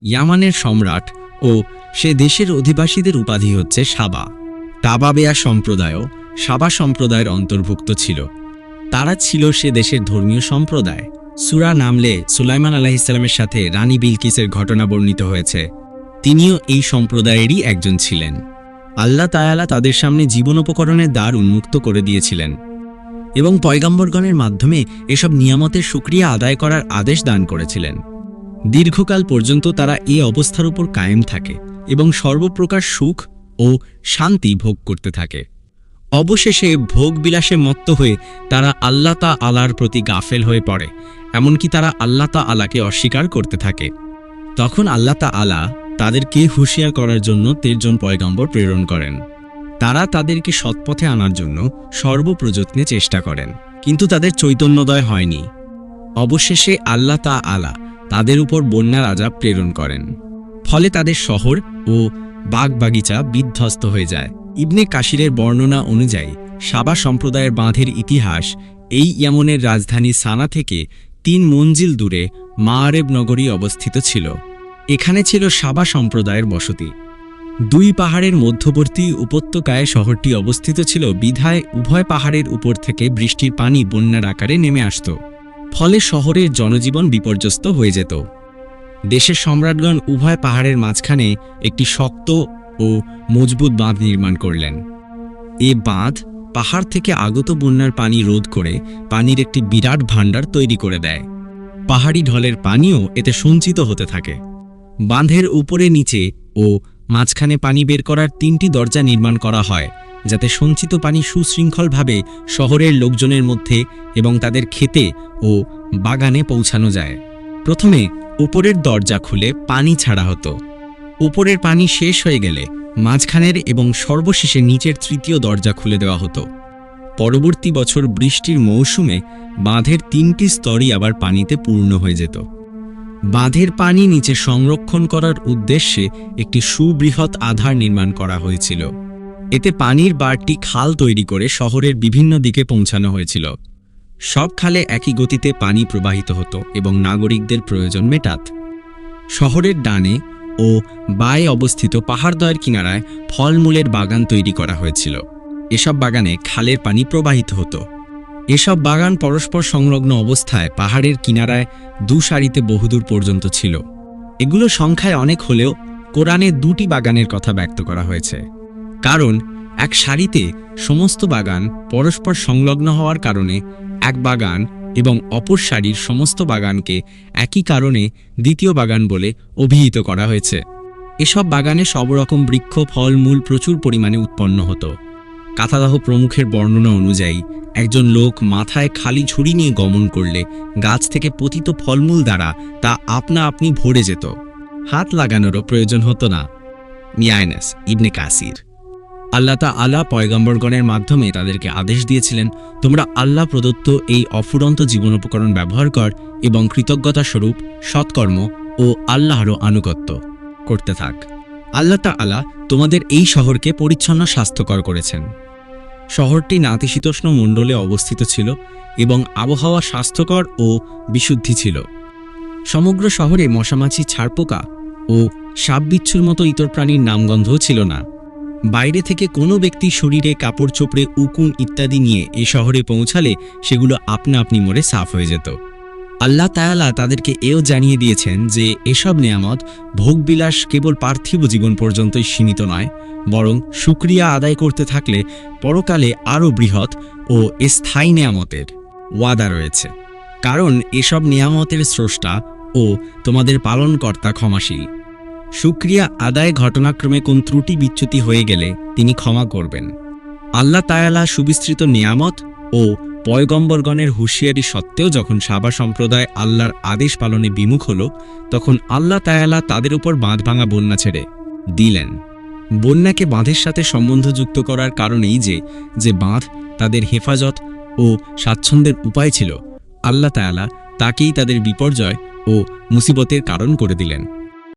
ইয়ামানের সম্রাট ও সে দেশের অধিবাসীদের উপাধি হচ্ছে সাবা। তাবাবেয়া সম্প্রদায়ও সাবা সম্প্রদায়ের অন্তর্ভুক্ত ছিল। তারা ছিল সে দেশের ধর্মীয় সম্প্রদায়। সূরা নামলে সুলাইমান আলাইহিসসালামের সাথে রানী বিলকিসের ঘটনা বর্ণিত হয়েছে। তিনিও এই সম্প্রদায়েরই একজন ছিলেন। আল্লাহ তাআলা তাদের সামনে জীবনোপকরণের দ্বার উন্মুক্ত করে দিয়েছিলেন এবং পয়গম্বরগণের মাধ্যমে এসব নিয়ামতের শুকরিয়া আদায় করার আদেশ দান করেছিলেন। দীর্ঘকাল পর্যন্ত তারা এই অবস্থার উপর কায়েম থাকে এবং সর্বপ্রকার সুখ ও শান্তি ভোগ করতে থাকে। অবশেষে ভোগ বিলাসে মত্ত হয়ে তারা আল্লাহ তাআলার প্রতি গাফেল হয়ে পড়ে, এমনকি তারা আল্লাহ তাআলাকে অস্বীকার করতে থাকে। তখন আল্লাহ তাআলা তাদেরকে হুঁশিয়ার করার জন্য 13 জন পয়গম্বর প্রেরণ করেন। তারা তাদেরকে সৎপথে আনার জন্য সর্বপ্রযত্নে চেষ্টা করেন, কিন্তু তাদের চৈতন্যোদয় হয়নি। অবশেষে আল্লাহ তাআলা তাদের উপর বন্যার আযাব প্রেরণ করেন, ফলে তাদের শহর ও বাগবাগিচা বিধ্বস্ত হয়ে যায়। ইবনে কাসিরের বর্ণনা অনুযায়ী সাবা সম্প্রদায়ের বাঁধের ইতিহাস এই ইয়ামনের রাজধানী সানা থেকে 3 মঞ্জিল দূরে মাআরেব নগরী অবস্থিত ছিল। এখানে ছিল সাবা সম্প্রদায়ের বসতি। 2 পাহাড়ের মধ্যবর্তী উপত্যকায় শহরটি অবস্থিত ছিল, বিধায় উভয় পাহাড়ের উপর থেকে বৃষ্টির পানি বন্যার আকারে নেমে আসত, ফলে শহরের জনজীবন বিপর্যস্ত হয়ে যেত। দেশের সম্রাটগণ উভয় পাহাড়ের মাঝখানে একটি শক্ত ও মজবুত বাঁধ নির্মাণ করলেন। এ বাঁধ পাহাড় থেকে আগত বন্যার পানি রোধ করে পানির একটি বিরাট ভাণ্ডার তৈরি করে দেয়। পাহাড়ি ঢলের পানিও এতে সঞ্চিত হতে থাকে। বাঁধের উপরে, নিচে ও মাঝখানে পানি বের করার 3টি দরজা নির্মাণ করা হয়, যাতে সঞ্চিত পানি সুশৃঙ্খলভাবে শহরের লোকজনের মধ্যে এবং তাদের ক্ষেতে ও বাগানে পৌঁছানো যায়। প্রথমে উপরের দরজা খুলে পানি ছাড়া হতো। উপরের পানি শেষ হয়ে গেলে মাঝখানের এবং সর্বশেষে নিচের 3য় দরজা খুলে দেওয়া হতো। পরবর্তী বছর বৃষ্টির মৌসুমে বাঁধের 3টি স্তরই আবার পানিতে পূর্ণ হয়ে যেত। বাঁধের পানি নিচে সংরক্ষণ করার উদ্দেশ্যে একটি সুবৃহৎ আধার নির্মাণ করা হয়েছিল। এতে পানির বাড়তি খাল তৈরি করে শহরের বিভিন্ন দিকে পৌঁছানো হয়েছিল। সব খালে একই গতিতে পানি প্রবাহিত হতো এবং নাগরিকদের প্রয়োজন মেটাত। শহরের ডানে ও বায়ে অবস্থিত পাহাড়দ্বয়ের কিনারায় ফলমূলের বাগান তৈরি করা হয়েছিল। এসব বাগানে খালের পানি প্রবাহিত হতো। এসব বাগান পরস্পর সংলগ্ন অবস্থায় পাহাড়ের কিনারায় 2 সারিতে বহুদূর পর্যন্ত ছিল। এগুলো সংখ্যায় অনেক হলেও কোরআনে 2টি বাগানের কথা ব্যক্ত করা হয়েছে, কারণ এক সারিতে সমস্ত বাগান পরস্পর সংলগ্ন হওয়ার কারণে এক বাগান এবং অপর সারির সমস্ত বাগানকে একই কারণে দ্বিতীয় বাগান বলে অভিহিত করা হয়েছে। এসব বাগানে সব রকম বৃক্ষ, ফলমূল প্রচুর পরিমাণে উৎপন্ন হতো। কাতাদাহ প্রমুখের বর্ণনা অনুযায়ী একজন লোক মাথায় খালি ঝুড়ি নিয়ে গমন করলে গাছ থেকে পতিত ফলমূল দ্বারা তা আপনা আপনি ভরে যেত, হাত লাগানোরও প্রয়োজন হতো না। মিয়ায়নাস ইবনে কাসির। আল্লাহ তাআলা পয়গম্বরগণের মাধ্যমে তাদেরকে আদেশ দিয়েছিলেন, তোমরা আল্লাহ প্রদত্ত এই অফুরন্ত জীবনোপকরণ ব্যবহার কর এবং কৃতজ্ঞতা স্বরূপ সৎকর্ম ও আল্লাহরও আনুগত্য করতে থাক। আল্লাহ তাআলা তোমাদের এই শহরকে পরিচ্ছন্ন স্বাস্থ্যকর করেছেন। শহরটি নাতিশীতোষ্ণ মণ্ডলে অবস্থিত ছিল এবং আবহাওয়া স্বাস্থ্যকর ও বিশুদ্ধি ছিল। সমগ্র শহরে মশামাছি, ছারপোকা ও সাপবিচ্ছুর মতো ইতর প্রাণীর নামগন্ধও ছিল না। বাইরে থেকে কোনো ব্যক্তি শরীরে কাপড় চোপড়ে, উকুন ইত্যাদি নিয়ে এ শহরে পৌঁছালে সেগুলো আপনা আপনি মরে সাফ হয়ে যেত। আল্লাহ তাআলা তাদেরকে এও জানিয়ে দিয়েছেন যে এসব নেয়ামত ভোগবিলাস কেবল পার্থিব জীবন পর্যন্তই সীমিত নয়, বরং শুকরিয়া আদায় করতে থাকলে পরকালে আরও বৃহৎ ও স্থায়ী নেয়ামতের ওয়াদা রয়েছে। কারণ এসব নেয়ামতের স্রষ্টা ও তোমাদের পালনকর্তা ক্ষমাশীল। শুকরিয়া আদায় ঘটনাক্রমে কোন ত্রুটি বিচ্যুতি হয়ে গেলে তিনি ক্ষমা করবেন। আল্লাহ তাআলা সুবিস্তৃত নিয়ামত ও পয়গম্বরগণের হুঁশিয়ারি সত্ত্বেও যখন সাবা সম্প্রদায় আল্লাহর আদেশ পালনে বিমুখ হল, তখন আল্লাহ তাআলা তাদের উপর বাঁধ ভাঙা বন্যা ছেড়ে দিলেন। বন্যাকে বাঁধের সাথে সম্বন্ধযুক্ত করার কারণেই যে বাঁধ তাদের হেফাজত ও স্বাচ্ছন্দ্যের উপায় ছিল, আল্লাহ তাআলা তাকেই তাদের বিপর্যয় ও মুসিবতের কারণ করে দিলেন।